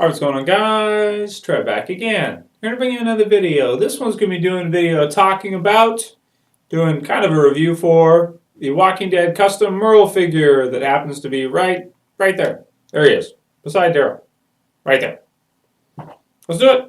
Alright, what's going on, guys? Trev back again. I'm going to bring you another video. This one's going to be doing a video doing kind of a review for the Walking Dead custom Merle figure that happens to be right there. There he is, beside Daryl. Right there. Let's do it.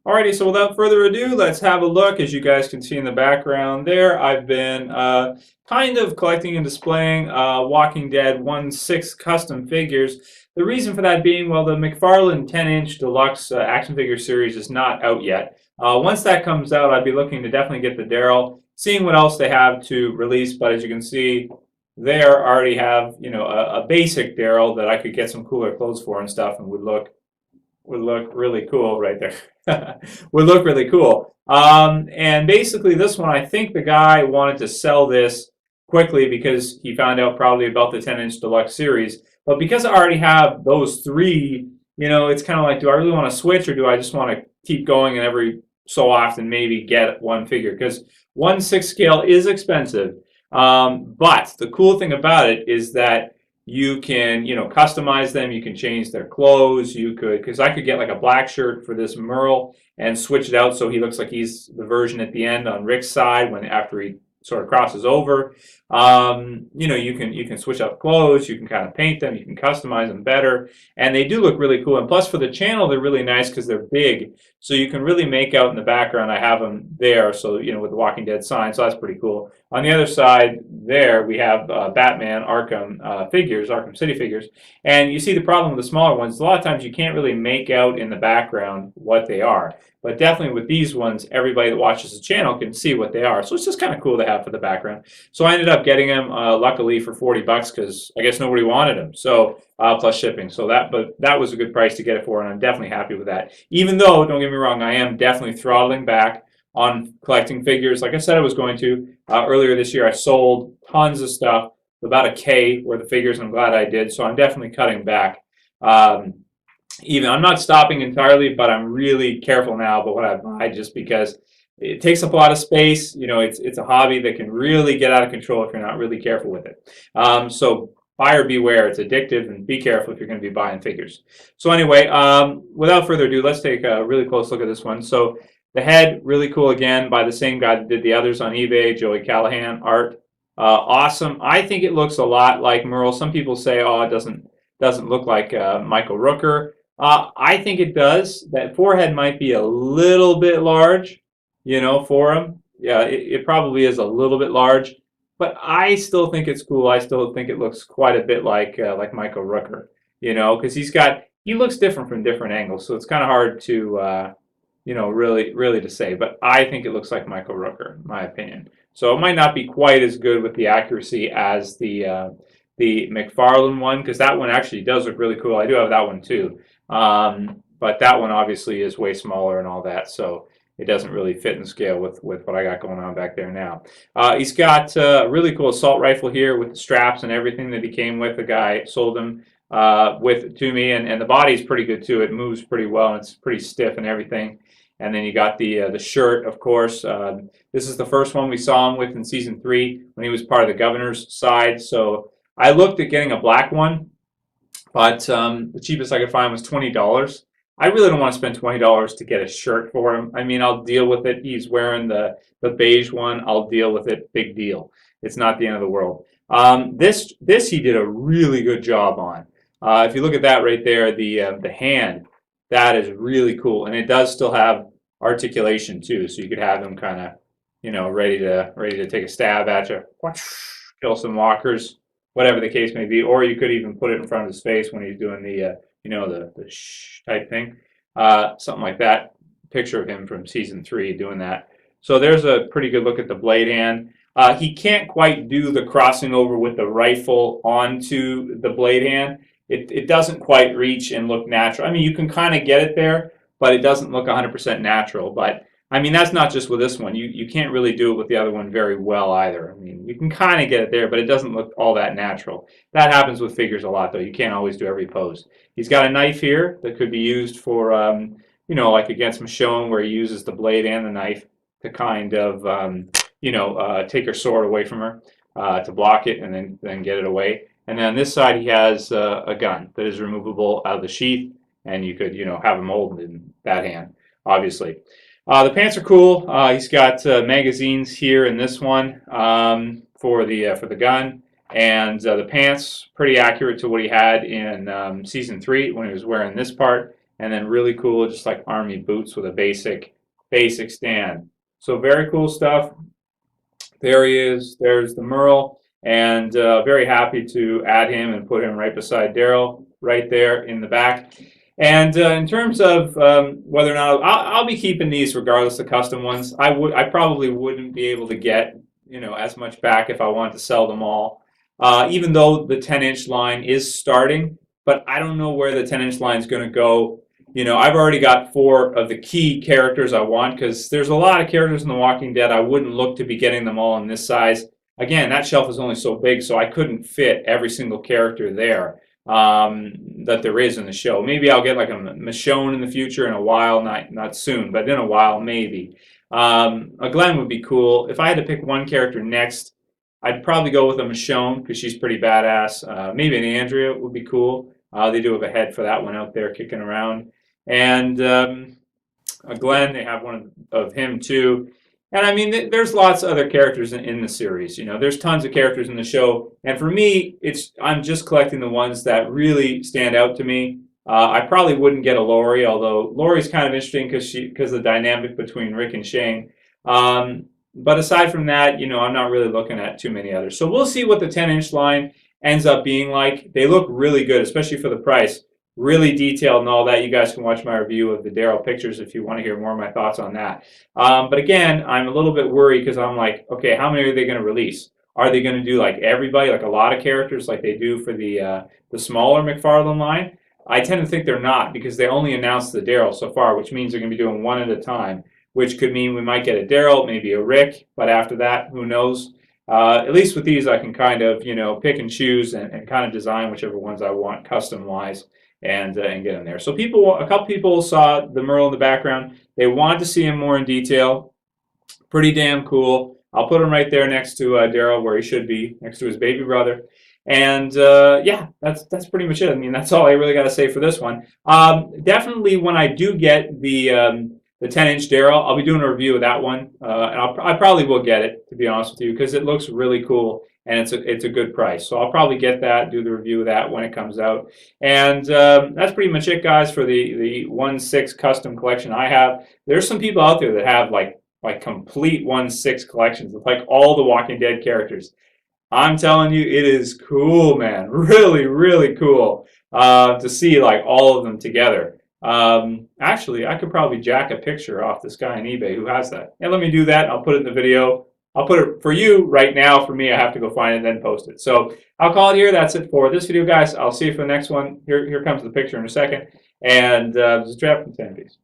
Alrighty, so without further ado, let's have a look. As you guys can see in the background there, I've been kind of collecting and displaying Walking Dead 1/6 custom figures. The reason for that being, well, the McFarlane 10-inch Deluxe action figure series is not out yet. Once that comes out, I'd be looking to definitely get the Daryl, seeing what else they have to release. But as you can see there, I already have, a basic Daryl that I could get some cooler clothes for and stuff, and would look really cool right there. Would look really cool. And basically this one, I think the guy wanted to sell this quickly because he found out probably about the 10-inch Deluxe series. But because I already have those three, it's kind of like, do I really want to switch, or do I just want to keep going and every so often maybe get one figure? Because 1/6 scale is expensive. But the cool thing about it is that you can, customize them. You can change their clothes. You could, because I could get like a black shirt for this Merle and switch it out so he looks like he's the version at the end on Rick's side after he sort of crosses over. You can switch up clothes. You can kind of paint them. You can customize them better, and they do look really cool. And plus, for the channel, they're really nice because they're big, so you can really make out in the background. I have them there, so with the Walking Dead sign, so that's pretty cool. On the other side there, we have Batman Arkham figures, Arkham City figures, and you see the problem with the smaller ones. A lot of times you can't really make out in the background what they are. But definitely with these ones, everybody that watches the channel can see what they are. So it's just kind of cool to have for the background. So I ended up getting them, luckily, for $40 because I guess nobody wanted them. So plus shipping. But that was a good price to get it for, and I'm definitely happy with that. Even though, don't get me wrong, I am definitely throttling back on collecting figures. Like I said I was going to. Earlier this year, I sold tons of stuff, about a K worth of figures, and I'm glad I did. So I'm definitely cutting back. I'm not stopping entirely, but I'm really careful now about what I buy, just because it takes up a lot of space. It's a hobby that can really get out of control if you're not really careful with it. So buyer beware. It's addictive, and be careful if you're going to be buying figures. So anyway, without further ado, let's take a really close look at this one. So the head, really cool again, by the same guy that did the others on eBay, Joey Callahan art. Awesome. I think it looks a lot like Merle. Some people say, oh, it doesn't look like Michael Rooker. I think it does. That forehead might be a little bit large, for him. Yeah, it probably is a little bit large, but I still think it's cool. I still think it looks quite a bit like Michael Rooker, because he looks different from different angles, so it's kind of hard to, really to say. But I think it looks like Michael Rooker, in my opinion. So it might not be quite as good with the accuracy as the McFarlane one, because that one actually does look really cool. I do have that one too. But that one obviously is way smaller and all that, so it doesn't really fit in scale with what I got going on back there now. He's got a really cool assault rifle here with the straps and everything that he came with. The guy sold them to me, and the body's pretty good too. It moves pretty well, and it's pretty stiff and everything. And then you got the shirt, of course. This is the first one we saw him with in season 3 when he was part of the governor's side. So I looked at getting a black one, but the cheapest I could find was $20. I really don't want to spend $20 to get a shirt for him. I mean, I'll deal with it. He's wearing the beige one. I'll deal with it. Big deal. It's not the end of the world. This he did a really good job on. If you look at that right there, the hand, that is really cool, and it does still have articulation too. So you could have him kind of, ready to take a stab at you, kill some walkers, whatever the case may be, or you could even put it in front of his face when he's doing the shh type thing, something like that. Picture of him from season 3 doing that. So there's a pretty good look at the blade hand. He can't quite do the crossing over with the rifle onto the blade hand. It doesn't quite reach and look natural. I mean, you can kind of get it there, but it doesn't look 100% natural. But I mean, that's not just with this one. You can't really do it with the other one very well either. I mean, you can kind of get it there, but it doesn't look all that natural. That happens with figures a lot, though. You can't always do every pose. He's got a knife here that could be used for, you know, like against Michonne, where he uses the blade and the knife to kind of, take her sword away from her, to block it and then get it away. And then on this side, he has a gun that is removable out of the sheath, and you could, have him hold in that hand, obviously. The pants are cool. He's got magazines here in this one for the gun, and the pants pretty accurate to what he had in season 3 when he was wearing this part, and then really cool, just like army boots with a basic stand. So very cool stuff. There he is. There's the Merle, and very happy to add him and put him right beside Daryl, right there in the back. And in terms of whether or not I'll be keeping these regardless of custom ones. I probably wouldn't be able to get as much back if I wanted to sell them all, even though the 10-inch line is starting. But I don't know where the 10-inch line is going to go. I've already got 4 of the key characters I want, because there's a lot of characters in The Walking Dead. I wouldn't look to be getting them all in this size. Again, that shelf is only so big, so I couldn't fit every single character there that there is in the show. Maybe I'll get like a Michonne in the future, in a while, not soon, but in a while maybe. A Glenn would be cool. If I had to pick one character next, I'd probably go with a Michonne, because she's pretty badass. Maybe an Andrea would be cool. They do have a head for that one out there kicking around. And a Glenn, they have one of him too. And I mean, there's lots of other characters in the series. There's tons of characters in the show. And for me, I'm just collecting the ones that really stand out to me. I probably wouldn't get a Lori, although Lori's kind of interesting because of the dynamic between Rick and Shane. But aside from that, I'm not really looking at too many others. So we'll see what the 10-inch line ends up being like. They look really good, especially for the price. Really detailed and all that. You guys can watch my review of the Daryl pictures if you want to hear more of my thoughts on that. But again, I'm a little bit worried because I'm like, okay, how many are they going to release? Are they going to do like everybody, like a lot of characters like they do for the smaller McFarlane line? I tend to think they're not, because they only announced the Daryl so far, which means they're going to be doing one at a time, which could mean we might get a Daryl, maybe a Rick, but after that, who knows? At least with these, I can kind of, pick and choose and kind of design whichever ones I want custom-wise. And get in there. So a couple people saw the Merle in the background. They wanted to see him more in detail. Pretty damn cool. I'll put him right there next to Daryl, where he should be, next to his baby brother. And yeah, that's pretty much it. I mean, that's all I really got to say for this one. Definitely, when I do get the 10-inch Daryl, I'll be doing a review of that one, and I probably will get it, to be honest with you, because it looks really cool. And it's a good price. So I'll probably get that, do the review of that when it comes out. And that's pretty much it, guys, for the 1/6 custom collection I have. There's some people out there that have like complete 1/6 collections with like all the Walking Dead characters. I'm telling you, it is cool, man. Really, really cool to see like all of them together. Actually, I could probably jack a picture off this guy on eBay who has that. Yeah, let me do that. I'll put it in the video. I'll put it for you right now. For me, I have to go find it and then post it. So I'll call it here. That's it for this video, guys. I'll see you for the next one. Here comes the picture in a second. And this is Jeff from 10 Piece.